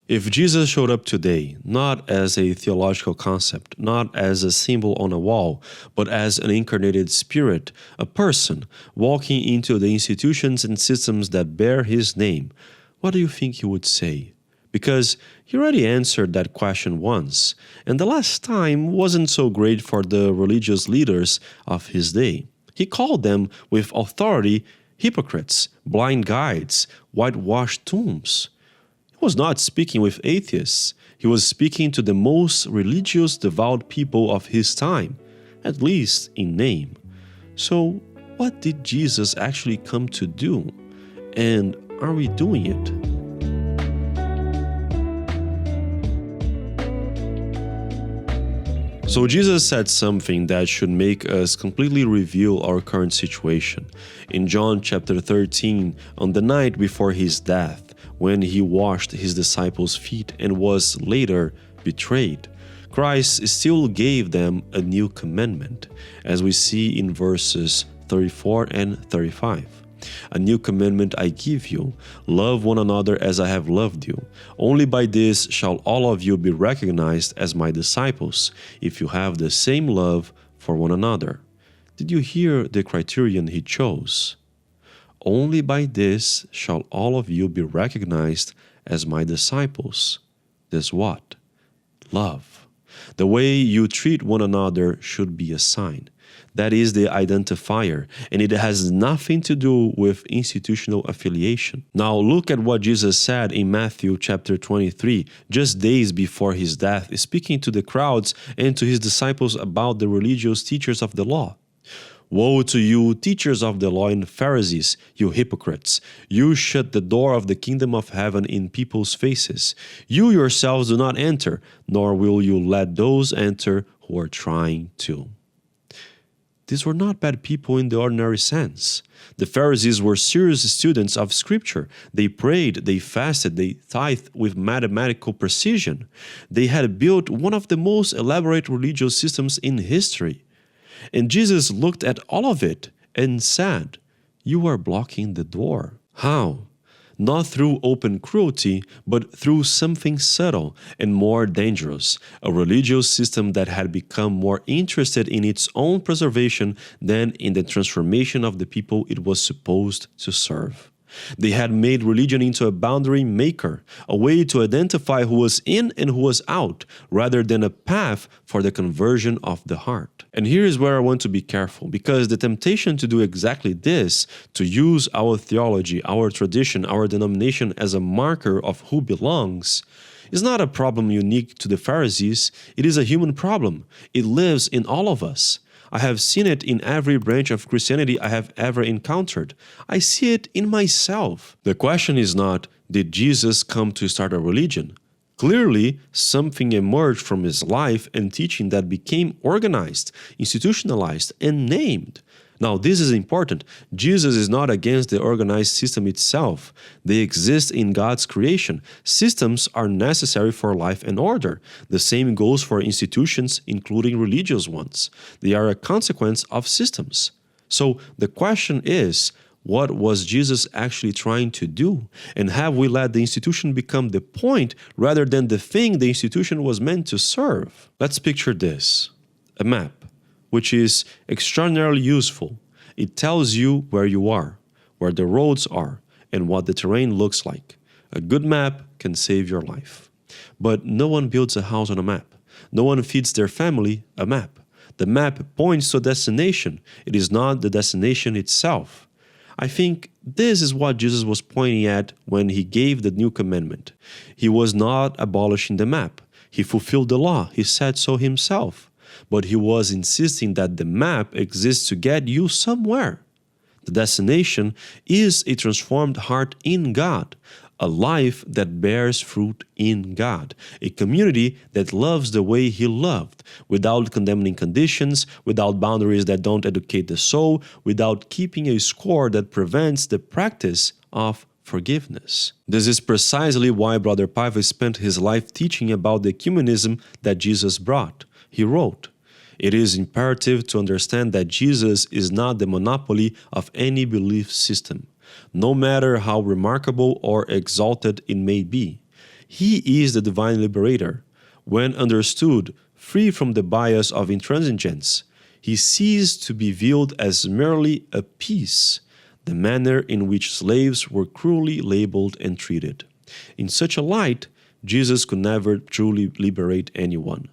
If Jesus showed up today, not as a theological concept, not as a symbol on a wall, but as an incarnated spirit, a person, walking into the institutions and systems that bear his name, what do you think he would say? Because he already answered that question once, and the last time wasn't so great for the religious leaders of his day. He called them with authority hypocrites, blind guides, whitewashed tombs. He was not speaking with atheists. He was speaking to the most religious, devout people of his time, at least in name. So, what did Jesus actually come to do? And are we doing it? So Jesus said something that should make us completely reveal our current situation. In John chapter 13, on the night before his death, when he washed his disciples' feet and was later betrayed, Christ still gave them a new commandment, as we see in verses 34 and 35. A new commandment I give you, love one another as I have loved you. Only by this shall all of you be recognized as my disciples, if you have the same love for one another. Did you hear the criterion he chose? Only by this shall all of you be recognized as my disciples. This what? Love. The way you treat one another should be a sign. That is the identifier, and it has nothing to do with institutional affiliation. Now look at what Jesus said in Matthew chapter 23, just days before his death, speaking to the crowds and to his disciples about the religious teachers of the law. Woe to you, teachers of the law and Pharisees, you hypocrites! You shut the door of the kingdom of heaven in people's faces. You yourselves do not enter, nor will you let those enter who are trying to. These were not bad people in the ordinary sense. The Pharisees were serious students of Scripture. They prayed, they fasted, they tithed with mathematical precision. They had built one of the most elaborate religious systems in history. And Jesus looked at all of it and said, "You are blocking the door." How? Not through open cruelty, but through something subtle and more dangerous, a religious system that had become more interested in its own preservation than in the transformation of the people it was supposed to serve. They had made religion into a boundary maker, a way to identify who was in and who was out, rather than a path for the conversion of the heart. And here is where I want to be careful, because the temptation to do exactly this, to use our theology, our tradition, our denomination as a marker of who belongs, is not a problem unique to the Pharisees. It is a human problem. It lives in all of us. I have seen it in every branch of Christianity I have ever encountered. I see it in myself. The question is not, did Jesus come to start a religion? Clearly, something emerged from his life and teaching that became organized, institutionalized, and named. Now, this is important. Jesus is not against the organized system itself. They exist in God's creation. Systems are necessary for life and order. The same goes for institutions, including religious ones. They are a consequence of systems. So the question is, what was Jesus actually trying to do? And have we let the institution become the point rather than the thing the institution was meant to serve? Let's picture this: a map, which is extraordinarily useful. It tells you where you are, where the roads are, and what the terrain looks like. A good map can save your life. But no one builds a house on a map. No one feeds their family a map. The map points to a destination. It is not the destination itself. I think this is what Jesus was pointing at when he gave the new commandment. He was not abolishing the map. He fulfilled the law. He said so himself. But he was insisting that the map exists to get you somewhere. The destination is a transformed heart in God, a life that bears fruit in God, a community that loves the way he loved, without condemning conditions, without boundaries that don't educate the soul, without keeping a score that prevents the practice of forgiveness. This is precisely why Brother Paiva spent his life teaching about the ecumenism that Jesus brought. He wrote, "It is imperative to understand that Jesus is not the monopoly of any belief system, no matter how remarkable or exalted it may be. He is the divine liberator. When understood, free from the bias of intransigence, he ceased to be viewed as merely a piece, the manner in which slaves were cruelly labeled and treated. In such a light, Jesus could never truly liberate anyone.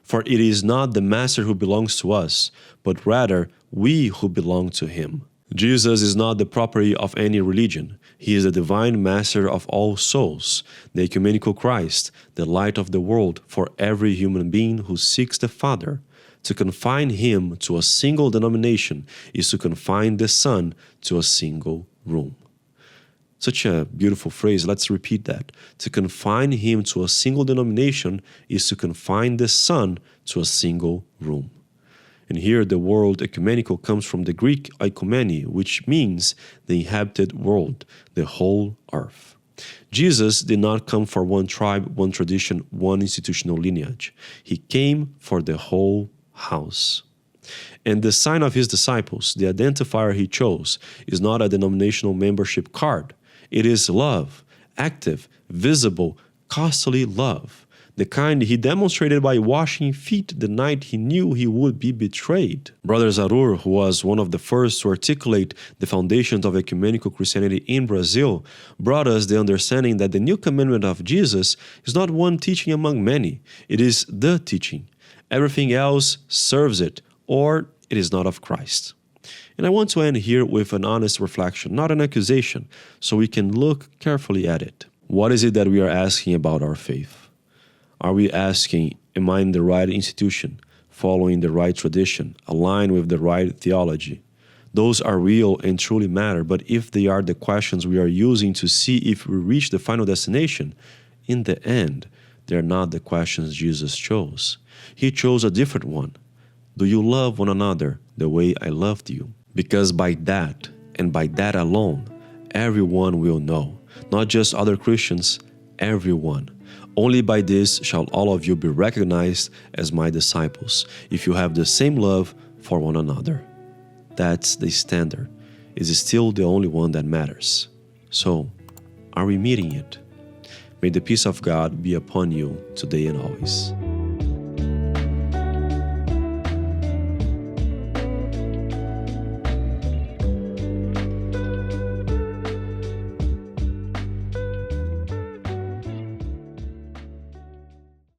For it is not the master who belongs to us, but rather we who belong to him. Jesus is not the property of any religion. He is the divine master of all souls, the ecumenical Christ, the light of the world for every human being who seeks the Father. To confine him to a single denomination is to confine the Son to a single room. Such a beautiful phrase. Let's repeat that. To confine him to a single denomination is to confine the Son to a single room. And here the word ecumenical comes from the Greek oikomeni, which means the inhabited world, the whole earth. Jesus did not come for one tribe, one tradition, one institutional lineage. He came for the whole house. And the sign of his disciples, the identifier he chose, is not a denominational membership card. It is love, active, visible, costly love, the kind he demonstrated by washing feet the night he knew he would be betrayed. Brother Zarur, who was one of the first to articulate the foundations of ecumenical Christianity in Brazil, brought us the understanding that the new commandment of Jesus is not one teaching among many. It is the teaching. Everything else serves it, or it is not of Christ. And I want to end here with an honest reflection, not an accusation, so we can look carefully at it. What is it that we are asking about our faith? Are we asking, am I in the right institution, following the right tradition, aligned with the right theology? Those are real and truly matter, but if they are the questions we are using to see if we reach the final destination, in the end, they're not the questions Jesus chose. He chose a different one. Do you love one another the way I loved you? Because by that, and by that alone, everyone will know, not just other Christians, everyone. Only by this shall all of you be recognized as my disciples, if you have the same love for one another. That's the standard. It is still the only one that matters. So, are we meeting it? May the peace of God be upon you today and always.